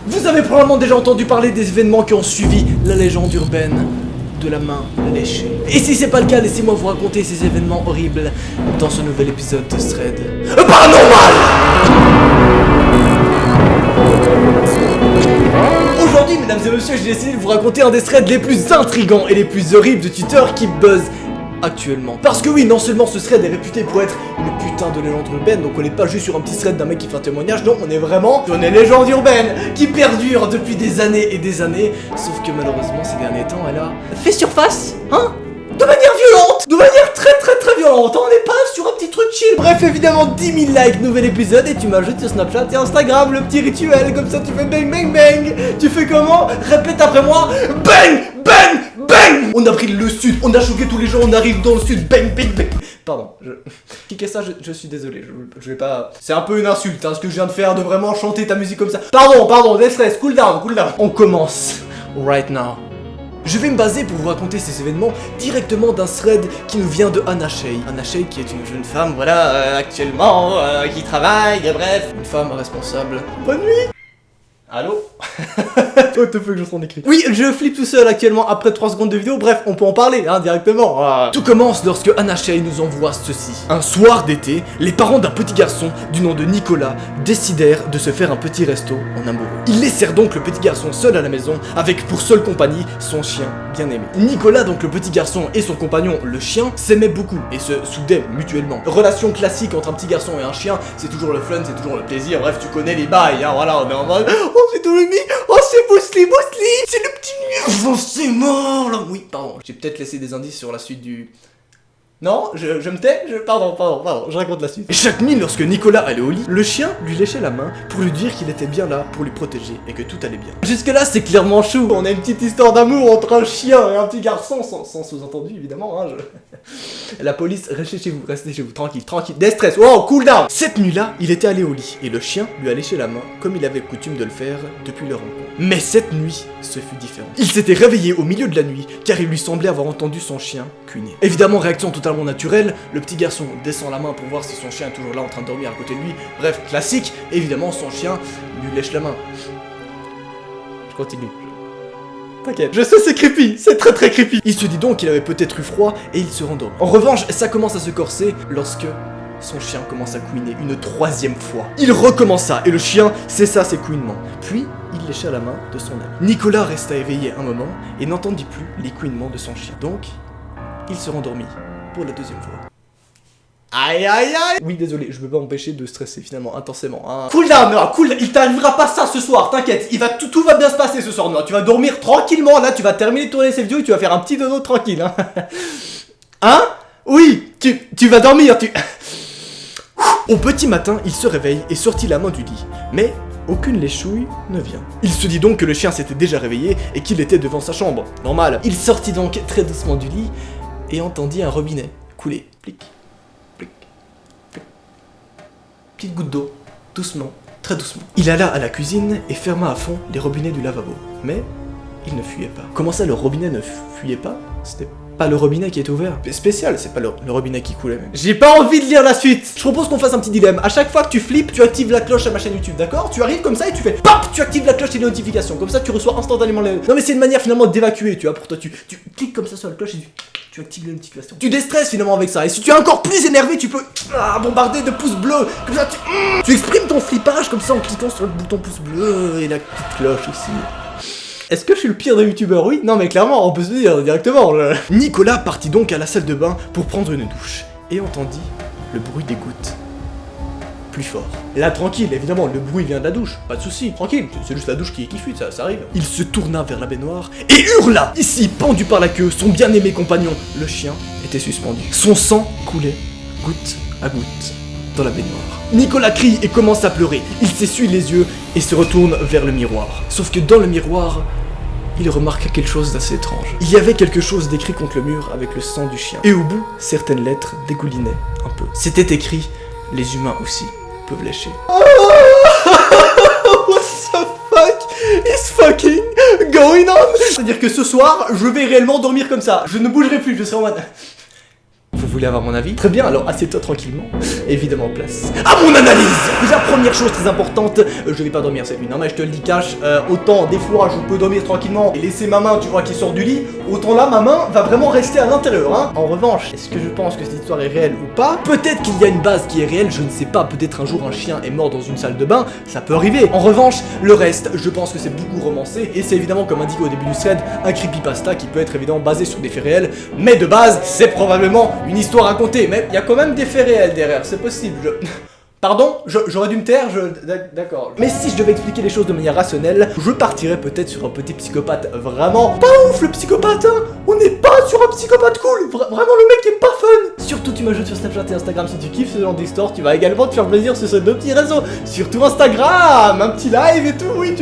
Vous avez probablement déjà entendu parler des événements qui ont suivi la légende urbaine de la main léchée. Et si c'est pas le cas, laissez-moi vous raconter ces événements horribles dans ce nouvel épisode de Thread Paranormal. Aujourd'hui, mesdames et messieurs, j'ai décidé de vous raconter un des threads les plus intrigants et les plus horribles de Twitter qui buzz actuellement. Parce que oui, non seulement ce thread est réputé pour être une putain de légende urbaine, donc on n'est pas juste sur un petit thread d'un mec qui fait un témoignage, non, on est vraiment sur une légende urbaine qui perdure depuis des années et des années, sauf que malheureusement ces derniers temps elle a fait surface, hein, de manière violente, de manière très violente, on n'est pas sur un petit truc chill. Bref, évidemment 10 000 likes, nouvel épisode, et tu m'ajoutes sur Snapchat et Instagram, le petit rituel, comme ça tu fais bang bang bang. Tu fais comment? Répète après moi, bang bang bang. On a pris le sud, on a choqué tous les gens, on arrive dans le sud, bang bang bang. Pardon, cliquez ça, je suis désolé, je vais pas... C'est un peu une insulte, hein, ce que je viens de faire, de vraiment chanter ta musique comme ça. Pardon, déstress, cool down. On commence, right now. Je vais me baser pour vous raconter ces événements directement d'un thread qui nous vient de Anna Shay. Anna Shay qui est une jeune femme, voilà, actuellement, qui travaille, bref. Une femme responsable. Bonne nuit. Allô? What the fuck, je t'en écris. Oui, je flippe tout seul actuellement après 3 secondes de vidéo, bref, on peut en parler, hein, directement. Tout commence lorsque Anna Shay nous envoie ceci. Un soir d'été, les parents d'un petit garçon du nom de Nicolas décidèrent de se faire un petit resto en amoureux. Ils laissèrent donc le petit garçon seul à la maison, avec pour seule compagnie son chien bien aimé. Nicolas, donc le petit garçon, et son compagnon, le chien, s'aimaient beaucoup et se soudaient mutuellement. Relation classique entre un petit garçon et un chien, c'est toujours le fun, c'est toujours le plaisir, bref, tu connais les bails, hein, voilà, on est en mode... Oh, c'est Dolomie. Oh, c'est Bosley. C'est le petit... Oh, c'est mort, là. Oui, pardon. J'ai peut-être laissé des indices sur la suite du... Non, je me tais. Pardon, je raconte la suite. Et chaque nuit, lorsque Nicolas allait au lit, le chien lui léchait la main pour lui dire qu'il était bien là pour lui protéger et que tout allait bien. Jusque-là, c'est clairement chou. On a une petite histoire d'amour entre un chien et un petit garçon, sans sous-entendu, évidemment, hein, La police, restez chez vous, tranquille. Déstress, oh, cool down. Cette nuit-là, il était allé au lit et le chien lui a léché la main comme il avait coutume de le faire depuis leur rencontre. Mais cette nuit, ce fut différent. Il s'était réveillé au milieu de la nuit car il lui semblait avoir entendu son chien cuiner. Évidemment, réaction totalement naturelle, le petit garçon descend la main pour voir si son chien est toujours là en train de dormir à côté de lui. Bref, classique, évidemment, son chien lui lèche la main. Je continue. T'inquiète, je sais, c'est creepy, c'est très creepy. Il se dit donc qu'il avait peut-être eu froid et il se rendort. En revanche, ça commence à se corser lorsque son chien commence à couiner une 3e fois. Il recommença et le chien cessa ses couinements. Puis, il lécha la main de son ami. Nicolas resta éveillé un moment et n'entendit plus les couinements de son chien. Donc, il se rendormit pour la 2e fois. Aïe. Oui, désolé, je peux pas m'empêcher de stresser finalement intensément, hein. Cool down, Noah, cool. Il t'arrivera pas ça ce soir, t'inquiète. Tout va bien se passer ce soir, Noah. Tu vas dormir tranquillement, là, tu vas terminer de tourner cette vidéo et tu vas faire un petit dodo tranquille, hein. Hein? Oui, tu vas dormir, Au petit matin, il se réveille et sortit la main du lit. Mais aucune léchouille ne vient. Il se dit donc que le chien s'était déjà réveillé et qu'il était devant sa chambre. Normal. Il sortit donc très doucement du lit et entendit un robinet couler. Plic. Petite goutte d'eau, doucement, très doucement. Il alla à la cuisine et ferma à fond les robinets du lavabo. Mais il ne fuyait pas. Comment ça, le robinet ne fuyait pas? C'était pas le robinet qui était ouvert. Spécial, c'est pas le robinet qui coulait même. J'ai pas envie de lire la suite. Je propose qu'on fasse un petit dilemme. À chaque fois que tu flippes, tu actives la cloche à ma chaîne YouTube, d'accord? Tu arrives comme ça et tu fais POP! Tu actives la cloche et les notifications. Comme ça, tu reçois instantanément les... Non mais c'est une manière finalement d'évacuer, tu vois. Pour toi, tu cliques comme ça sur la cloche et tu actives les notifications. Tu déstresses finalement avec ça. Et si tu es encore plus énervé, tu peux bombarder de pouces bleus. Comme ça, tu exprimes ton flippage comme ça en cliquant sur le bouton pouce bleu et la petite cloche aussi. Est-ce que je suis le pire des youtubeurs? Oui, non mais clairement, on peut se le dire directement. Nicolas partit donc à la salle de bain pour prendre une douche et entendit le bruit des gouttes. Plus fort. Là, tranquille, évidemment, le bruit vient de la douche, pas de souci, tranquille, c'est juste la douche qui fuite, ça arrive. Il se tourna vers la baignoire et hurla. Ici, pendu par la queue, son bien-aimé compagnon, le chien, était suspendu. Son sang coulait, goutte à goutte, dans la baignoire. Nicolas crie et commence à pleurer. Il s'essuie les yeux et se retourne vers le miroir. Sauf que dans le miroir, il remarqua quelque chose d'assez étrange. Il y avait quelque chose d'écrit contre le mur avec le sang du chien. Et au bout, certaines lettres dégoulinaient un peu. C'était écrit « Les humains aussi peuvent lécher ». What the fuck is fucking going on? C'est-à-dire que ce soir, je vais réellement dormir comme ça. Je ne bougerai plus, je serai en mode... Vous voulais avoir mon avis? Très bien, alors assieds-toi tranquillement, évidemment place à mon analyse. Déjà, première chose très importante, je vais pas dormir cette nuit, non mais je te le dis cash, autant des fois je peux dormir tranquillement et laisser ma main, tu vois, qui sort du lit, autant là ma main va vraiment rester à l'intérieur, hein. En revanche, est-ce que je pense que cette histoire est réelle ou pas? Peut-être qu'il y a une base qui est réelle, je ne sais pas, peut-être un jour un chien est mort dans une salle de bain, ça peut arriver. En revanche, le reste, je pense que c'est beaucoup romancé, et c'est évidemment, comme indiqué au début du thread, un creepypasta qui peut être évidemment basé sur des faits réels, mais de base, c'est probablement une histoire racontée, mais il y a quand même des faits réels derrière, c'est possible, Pardon? J'aurais dû me taire, D'accord. Mais si je devais expliquer les choses de manière rationnelle, je partirais peut-être sur un petit psychopathe vraiment pas ouf, le psychopathe, hein. On n'est pas sur un psychopathe cool, vraiment le mec est pas fun. Surtout tu m'ajoutes sur Snapchat et Instagram si tu kiffes ce genre d'histoire, tu vas également te faire plaisir sur ces deux petits réseaux, surtout Instagram, un petit live et tout, oui,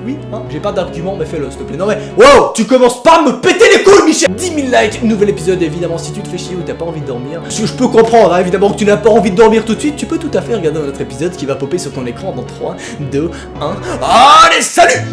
oui, hein. J'ai pas d'argument, mais fais-le s'il te plaît, non mais, wow, tu commences pas à me péter les couilles, Michel. 10 000 likes, nouvel épisode, évidemment, si tu te fais chier ou t'as pas envie de dormir, parce que je peux comprendre, hein, évidemment que tu n'as pas envie de dormir tout de suite, tu peux tout à fait regarder notre épisode qui va popper sur ton écran dans 3, 2, 1. Allez, salut!